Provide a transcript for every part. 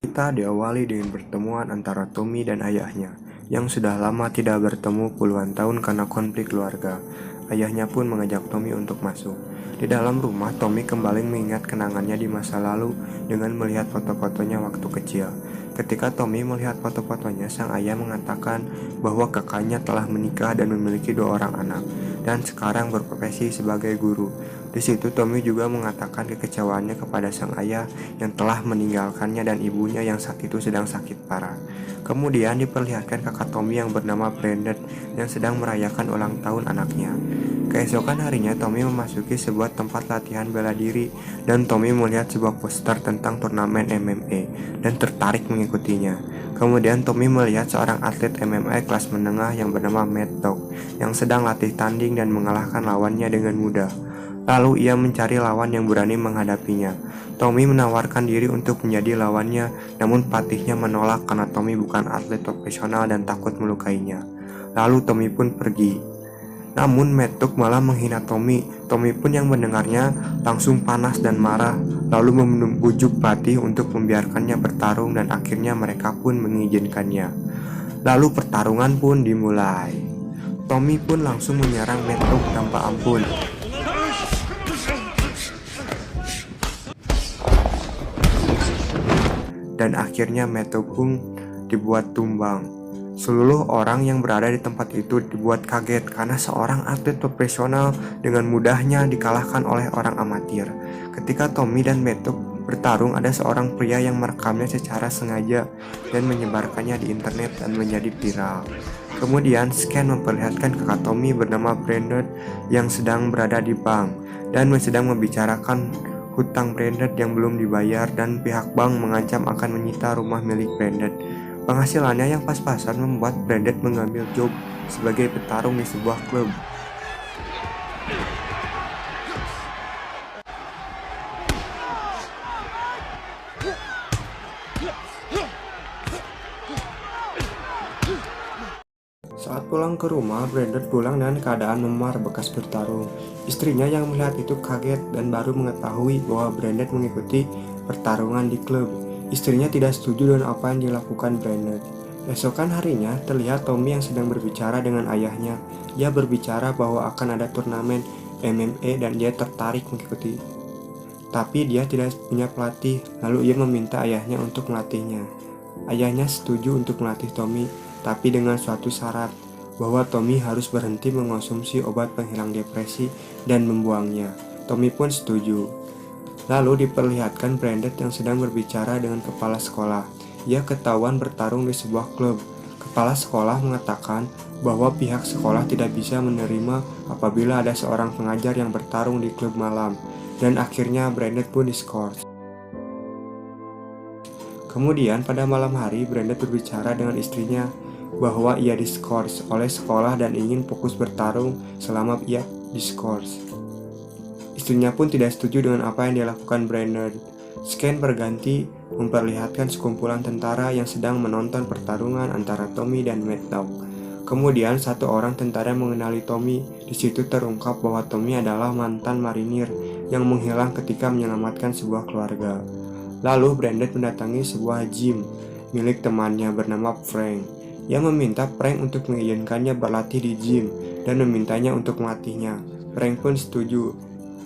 Kita diawali dengan pertemuan antara Tommy dan ayahnya, yang sudah lama tidak bertemu puluhan tahun karena konflik keluarga. Ayahnya pun mengajak Tommy untuk masuk. Di dalam rumah, Tommy kembali mengingat kenangannya di masa lalu dengan melihat foto-fotonya waktu kecil. Ketika Tommy melihat foto-fotonya, sang ayah mengatakan bahwa kakaknya telah menikah dan memiliki 2 orang anak, dan sekarang berprofesi sebagai guru. Di situ Tommy juga mengatakan kekecewaannya kepada sang ayah yang telah meninggalkannya dan ibunya yang saat itu sedang sakit parah. Kemudian diperlihatkan kakak Tommy yang bernama Brandon yang sedang merayakan ulang tahun anaknya. Keesokan harinya Tommy memasuki sebuah tempat latihan bela diri dan Tommy melihat sebuah poster tentang turnamen MMA dan tertarik mengikutinya. Kemudian Tommy melihat seorang atlet MMA kelas menengah yang bernama Matt Dog yang sedang latih tanding dan mengalahkan lawannya dengan mudah. Lalu ia mencari lawan yang berani menghadapinya. Tommy menawarkan diri untuk menjadi lawannya, namun pelatihnya menolak karena Tommy bukan atlet profesional dan takut melukainya. Lalu Tommy pun pergi. Namun Matt Dog malah menghina Tommy. Tommy pun yang mendengarnya langsung panas dan marah, lalu membujuk pelatih untuk membiarkannya bertarung dan akhirnya mereka pun mengizinkannya. Lalu pertarungan pun dimulai. Tommy pun langsung menyerang Matt Dog tanpa ampun. Dan akhirnya Matt Dog pun dibuat tumbang. Seluruh orang yang berada di tempat itu dibuat kaget karena seorang atlet profesional dengan mudahnya dikalahkan oleh orang amatir. Ketika Tommy dan Matt Dog bertarung, ada seorang pria yang merekamnya secara sengaja dan menyebarkannya di internet dan menjadi viral. Kemudian scan memperlihatkan kakak Tommy bernama Brandon yang sedang berada di bank dan sedang membicarakan hutang Brandon yang belum dibayar dan pihak bank mengancam akan menyita rumah milik Brandon. Penghasilannya yang pas-pasan membuat Brandon mengambil job sebagai petarung di sebuah klub. Saat pulang ke rumah, Brandon pulang dengan keadaan memar bekas bertarung. Istrinya yang melihat itu kaget dan baru mengetahui bahwa Brandon mengikuti pertarungan di klub. Istrinya tidak setuju dengan apa yang dilakukan Brandon. Esokan harinya, terlihat Tommy yang sedang berbicara dengan ayahnya. Ia berbicara bahwa akan ada turnamen MMA dan dia tertarik mengikuti. Tapi dia tidak punya pelatih, lalu ia meminta ayahnya untuk melatihnya. Ayahnya setuju untuk melatih Tommy, tapi dengan suatu syarat, bahwa Tommy harus berhenti mengonsumsi obat penghilang depresi dan membuangnya. Tommy pun setuju. Lalu diperlihatkan Brandon yang sedang berbicara dengan kepala sekolah. Ia ketahuan bertarung di sebuah klub. Kepala sekolah mengatakan bahwa pihak sekolah tidak bisa menerima apabila ada seorang pengajar yang bertarung di klub malam. Dan akhirnya Brandon pun diskors. Kemudian pada malam hari Brandon berbicara dengan istrinya bahwa ia diskors oleh sekolah dan ingin fokus bertarung selama ia diskors. Istrinya pun tidak setuju dengan apa yang dilakukan Brandon. Scan berganti memperlihatkan sekumpulan tentara yang sedang menonton pertarungan antara Tommy dan Matt Dog. Kemudian satu orang tentara mengenali Tommy. Di situ terungkap bahwa Tommy adalah mantan marinir yang menghilang ketika menyelamatkan sebuah keluarga. Lalu Brandon mendatangi sebuah gym milik temannya bernama Frank. Ia meminta Frank untuk mengizinkannya berlatih di gym dan memintanya untuk melatihnya. Frank pun setuju.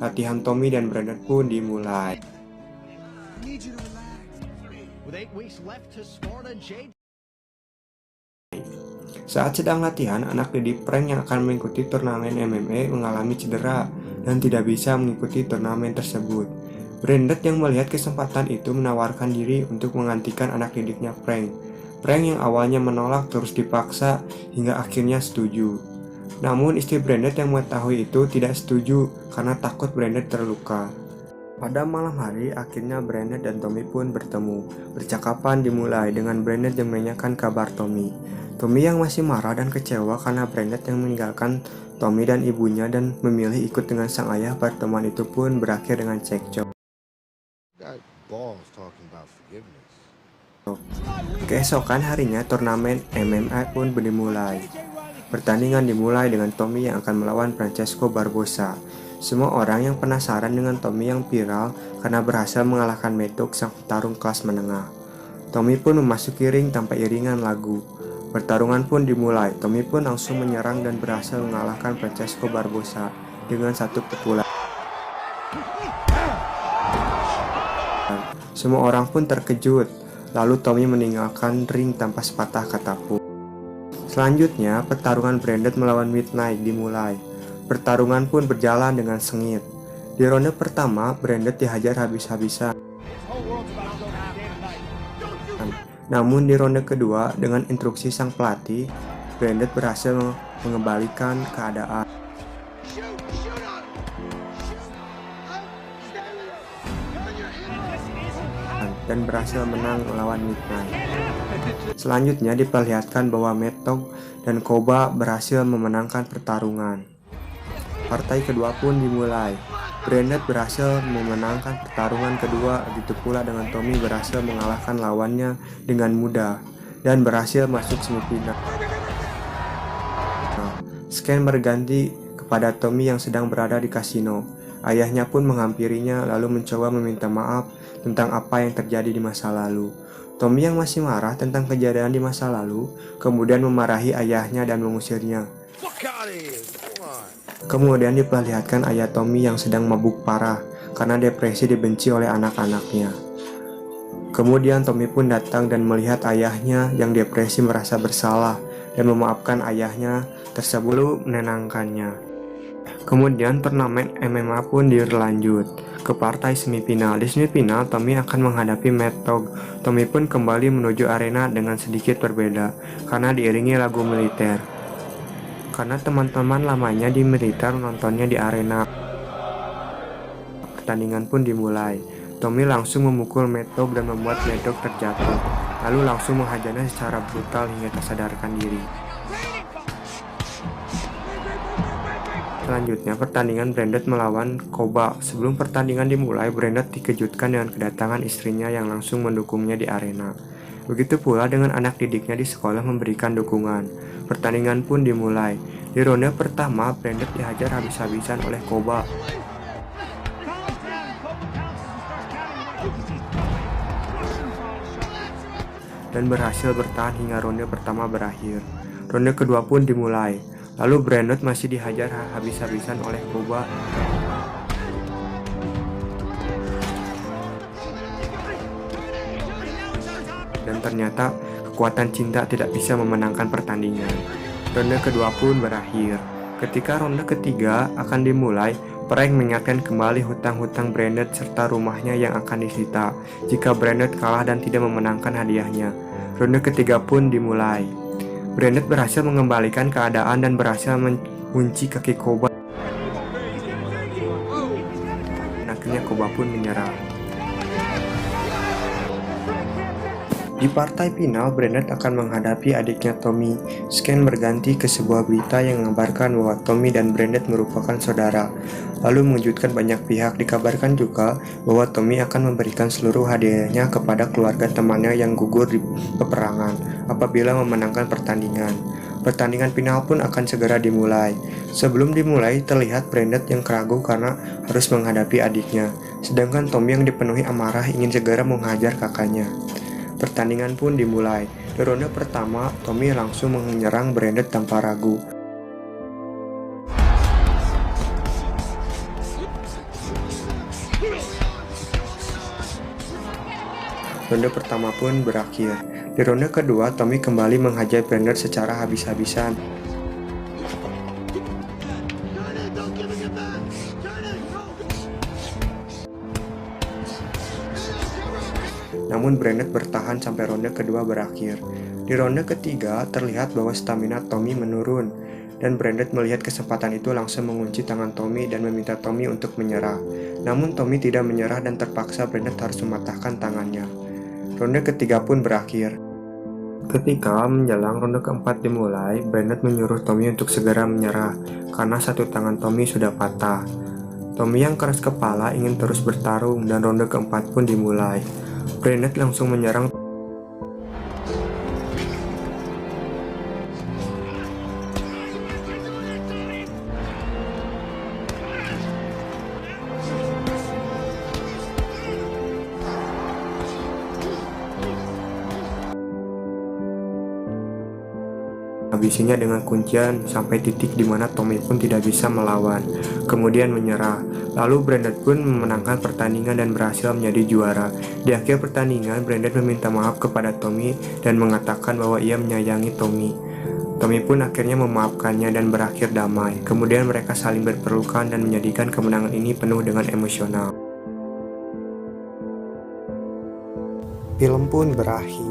Latihan Tommy dan Brandon pun dimulai. Saat sedang latihan, anak didik Frank yang akan mengikuti turnamen MMA mengalami cedera dan tidak bisa mengikuti turnamen tersebut. Brandon yang melihat kesempatan itu menawarkan diri untuk menggantikan anak didiknya Frank. Frank yang awalnya menolak terus dipaksa hingga akhirnya setuju. Namun istri Brandon yang mengetahui itu tidak setuju karena takut Brandon terluka. Pada malam hari, akhirnya Brandon dan Tommy pun bertemu. Percakapan dimulai dengan Brandon yang menanyakan kabar Tommy. Tommy yang masih marah dan kecewa karena Brandon yang meninggalkan Tommy dan ibunya dan memilih ikut dengan sang ayah. Pertemuan itu pun berakhir dengan cekcok. Keesokan harinya, turnamen MMA pun dimulai. Pertandingan dimulai dengan Tommy yang akan melawan Francesco Barbosa. Semua orang yang penasaran dengan Tommy yang viral karena berhasil mengalahkan Matt Dog sang petarung kelas menengah. Tommy pun memasuki ring tanpa iringan lagu. Pertarungan pun dimulai. Tommy pun langsung menyerang dan berhasil mengalahkan Francesco Barbosa dengan satu pukulan. Semua orang pun terkejut. Lalu Tommy meninggalkan ring tanpa sepatah kata pun. Selanjutnya, pertarungan Branded melawan Midnight dimulai. Pertarungan pun berjalan dengan sengit. Di ronde pertama, Branded dihajar habis-habisan. Namun di ronde kedua, dengan instruksi sang pelatih, Branded berhasil mengembalikan keadaan dan berhasil menang melawan Midnight. Selanjutnya diperlihatkan bahwa Mad Dog dan Koba berhasil memenangkan pertarungan. Partai kedua pun dimulai. Branded berhasil memenangkan pertarungan kedua, begitu pula dengan Tommy berhasil mengalahkan lawannya dengan mudah dan berhasil masuk semifinal. Scan berganti kepada Tommy yang sedang berada di kasino. Ayahnya pun menghampirinya lalu mencoba meminta maaf tentang apa yang terjadi di masa lalu. Tommy yang masih marah tentang kejadian di masa lalu, kemudian memarahi ayahnya dan mengusirnya. Kemudian diperlihatkan ayah Tommy yang sedang mabuk parah karena depresi dibenci oleh anak-anaknya. Kemudian Tommy pun datang dan melihat ayahnya yang depresi merasa bersalah dan memaafkan ayahnya tersebut menenangkannya. Kemudian turnamen MMA pun berlanjut ke partai semifinal. Di semifinal, Tommy akan menghadapi Mad Dog. Tommy pun kembali menuju arena dengan sedikit berbeda karena diiringi lagu militer. Karena teman-teman lamanya di militer menontonnya di arena. Pertandingan pun dimulai. Tommy langsung memukul Mad Dog dan membuat Mad Dog terjatuh, lalu langsung menghajarnya secara brutal hingga tak sadarkan diri. Selanjutnya, pertandingan Branded melawan Koba. Sebelum pertandingan dimulai, Branded dikejutkan dengan kedatangan istrinya yang langsung mendukungnya di arena. Begitu pula dengan anak didiknya di sekolah memberikan dukungan. Pertandingan pun dimulai. Di ronde pertama, Branded dihajar habis-habisan oleh Koba. Dan berhasil bertahan hingga ronde pertama berakhir. Ronde kedua pun dimulai. Lalu Branded masih dihajar habis-habisan oleh Koba. Dan ternyata kekuatan cinta tidak bisa memenangkan pertandingan. Ronde kedua pun berakhir. Ketika ronde ketiga akan dimulai, Frank mengingatkan kembali hutang-hutang Branded serta rumahnya yang akan disita jika Branded kalah dan tidak memenangkan hadiahnya. Ronde ketiga pun dimulai. Branded berhasil mengembalikan keadaan dan berhasil mengunci kaki Koba. Akhirnya Koba pun menyerah. Di partai final, Branded akan menghadapi adiknya Tommy. Scan berganti ke sebuah berita yang mengabarkan bahwa Tommy dan Branded merupakan saudara. Lalu mengejutkan banyak pihak. Dikabarkan juga bahwa Tommy akan memberikan seluruh hadiahnya kepada keluarga temannya yang gugur di peperangan apabila memenangkan pertandingan. Pertandingan final pun akan segera dimulai. Sebelum dimulai, terlihat Branded yang keragu karena harus menghadapi adiknya. Sedangkan Tommy yang dipenuhi amarah ingin segera menghajar kakaknya. Pertandingan pun dimulai. Di ronde pertama, Tommy langsung menyerang Branded tanpa ragu. Ronde pertama pun berakhir. Di ronde kedua, Tommy kembali menghajar Branded secara habis-habisan. Namun Branded bertahan sampai ronde kedua berakhir. Di ronde ketiga, terlihat bahwa stamina Tommy menurun, dan Branded melihat kesempatan itu langsung mengunci tangan Tommy dan meminta Tommy untuk menyerah. Namun Tommy tidak menyerah dan terpaksa Branded harus mematahkan tangannya. Ronde ketiga pun berakhir. Ketika menjelang ronde keempat dimulai, Branded menyuruh Tommy untuk segera menyerah karena satu tangan Tommy sudah patah. Tommy yang keras kepala ingin terus bertarung dan ronde keempat pun dimulai. Branded langsung menyerang. habisinya dengan kuncian sampai titik di mana Tommy pun tidak bisa melawan, kemudian menyerah. Lalu Brandon pun memenangkan pertandingan dan berhasil menjadi juara. Di akhir pertandingan, Brandon meminta maaf kepada Tommy dan mengatakan bahwa ia menyayangi Tommy. Tommy pun akhirnya memaafkannya dan berakhir damai. Kemudian mereka saling berpelukan dan menjadikan kemenangan ini penuh dengan emosional. Film pun berakhir.